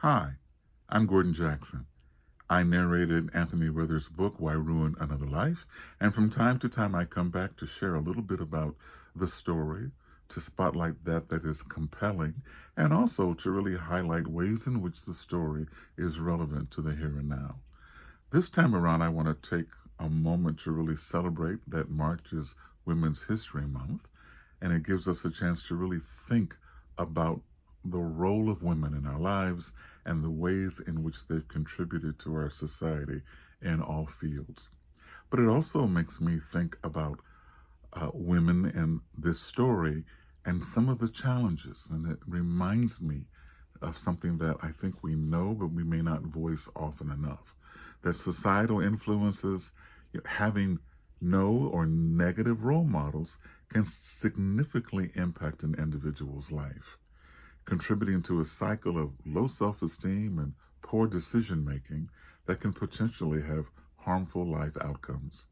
Hi, I'm Gordon Jackson. I narrated Anthony Weathers' book, Why Ruin Another Life, and from time to time I come back to share a little bit about the story, to spotlight that is compelling, and also to really highlight ways in which the story is relevant to the here and now. This time around, I want to take a moment to really celebrate that March is Women's History Month, and it gives us a chance to really think about the role of women in our lives and the ways in which they've contributed to our society in all fields. But it also makes me think about women in this story and some of the challenges, and it reminds me of something that I think we know, but we may not voice often enough. That societal influences, having no or negative role models, can significantly impact an individual's life, contributing to a cycle of low self-esteem and poor decision-making that can potentially have harmful life outcomes.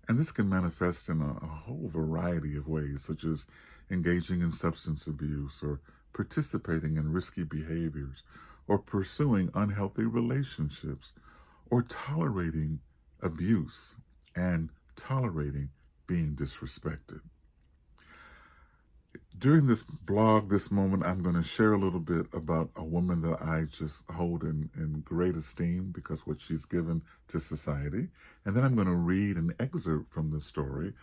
And this can manifest in a whole variety of ways, such as engaging in substance abuse or participating in risky behaviors or pursuing unhealthy relationships or tolerating abuse and tolerating being disrespected. During this blog, this moment, I'm going to share a little bit about a woman that I just hold in great esteem because what she's given to society. And then I'm going to read an excerpt from the story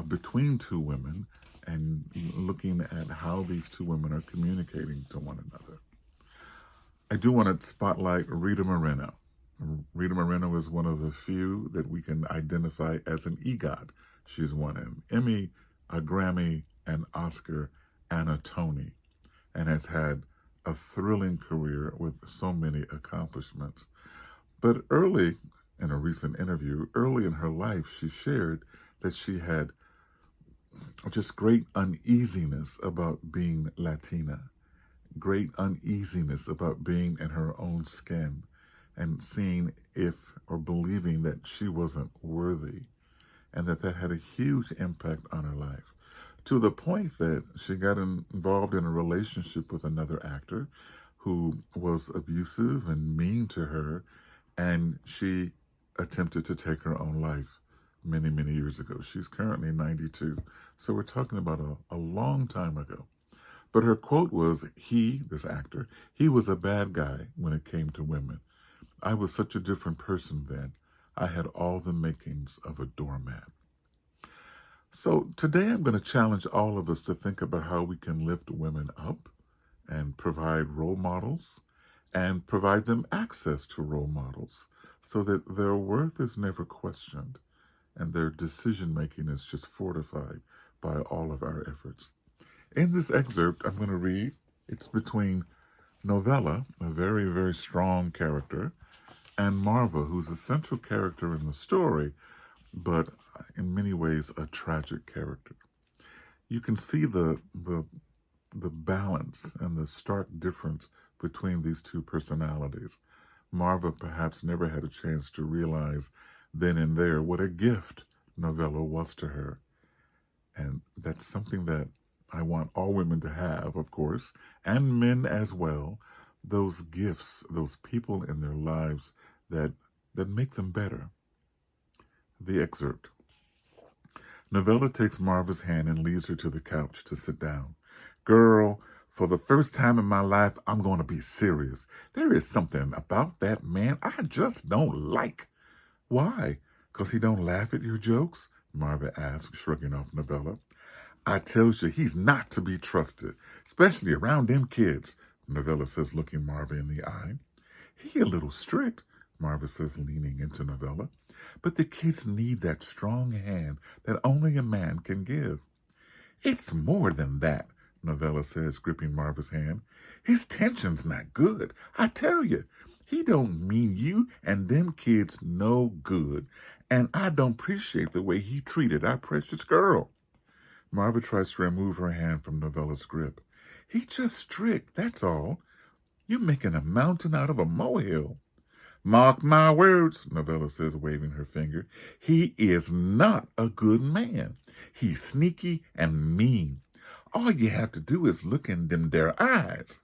between two women and looking at how these two women are communicating to one another. I do want to spotlight Rita Moreno. Rita Moreno is one of the few that we can identify as an EGOT. She's won an Emmy, a Grammy, an Oscar, and a Tony, and has had a thrilling career with so many accomplishments. But early in a recent interview, early in her life, she shared that she had just great uneasiness about being Latina, great uneasiness about being in her own skin and seeing if or believing that she wasn't worthy, and that had a huge impact on her life, to the point that she got involved in a relationship with another actor who was abusive and mean to her, and she attempted to take her own life many, many years ago. She's currently 92, so we're talking about a long time ago. But her quote was, this actor, he was a bad guy when it came to women. I was such a different person then. I had all the makings of a doormat. So today I'm going to challenge all of us to think about how we can lift women up and provide role models and provide them access to role models so that their worth is never questioned and their decision-making is just fortified by all of our efforts. In this excerpt, I'm going to read, it's between Novella, a very, very strong character, and Marva, who's a central character in the story, but in many ways a tragic character. You can see the balance and the stark difference between these two personalities. Marva perhaps never had a chance to realize then and there what a gift Novella was to her. And that's something that I want all women to have, of course, and men as well, those gifts, those people in their lives that make them better. The excerpt. Novella takes Marva's hand and leads her to the couch to sit down. Girl, for the first time in my life, I'm going to be serious. There is something about that man I just don't like. Why? 'Cause he don't laugh at your jokes? Marva asked, shrugging off Novella. I tells you, he's not to be trusted, especially around them kids, Novella says, looking Marva in the eye. He a little strict, Marva says, leaning into Novella. But the kids need that strong hand that only a man can give. It's more than that, Novella says, gripping Marva's hand. His tension's not good, I tell you. He don't mean you and them kids no good, and I don't appreciate the way he treated our precious girl. Marva tries to remove her hand from Novella's grip. He's just strict, that's all. You're making a mountain out of a molehill. Mark my words, Novella says, waving her finger. He is not a good man. He's sneaky and mean. All you have to do is look in them there eyes.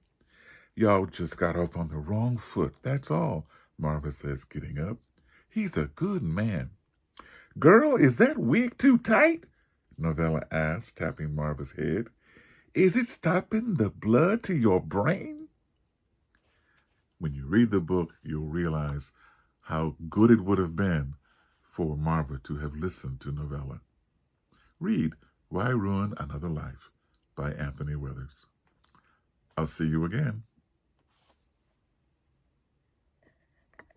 Y'all just got off on the wrong foot, that's all, Marva says, getting up. He's a good man. Girl, is that wig too tight? Novella asks, tapping Marva's head. Is it stopping the blood to your brain? When you read the book, you'll realize how good it would have been for Marva to have listened to Novella. Read Why Ruin Another Life by Anthony Withers. I'll see you again.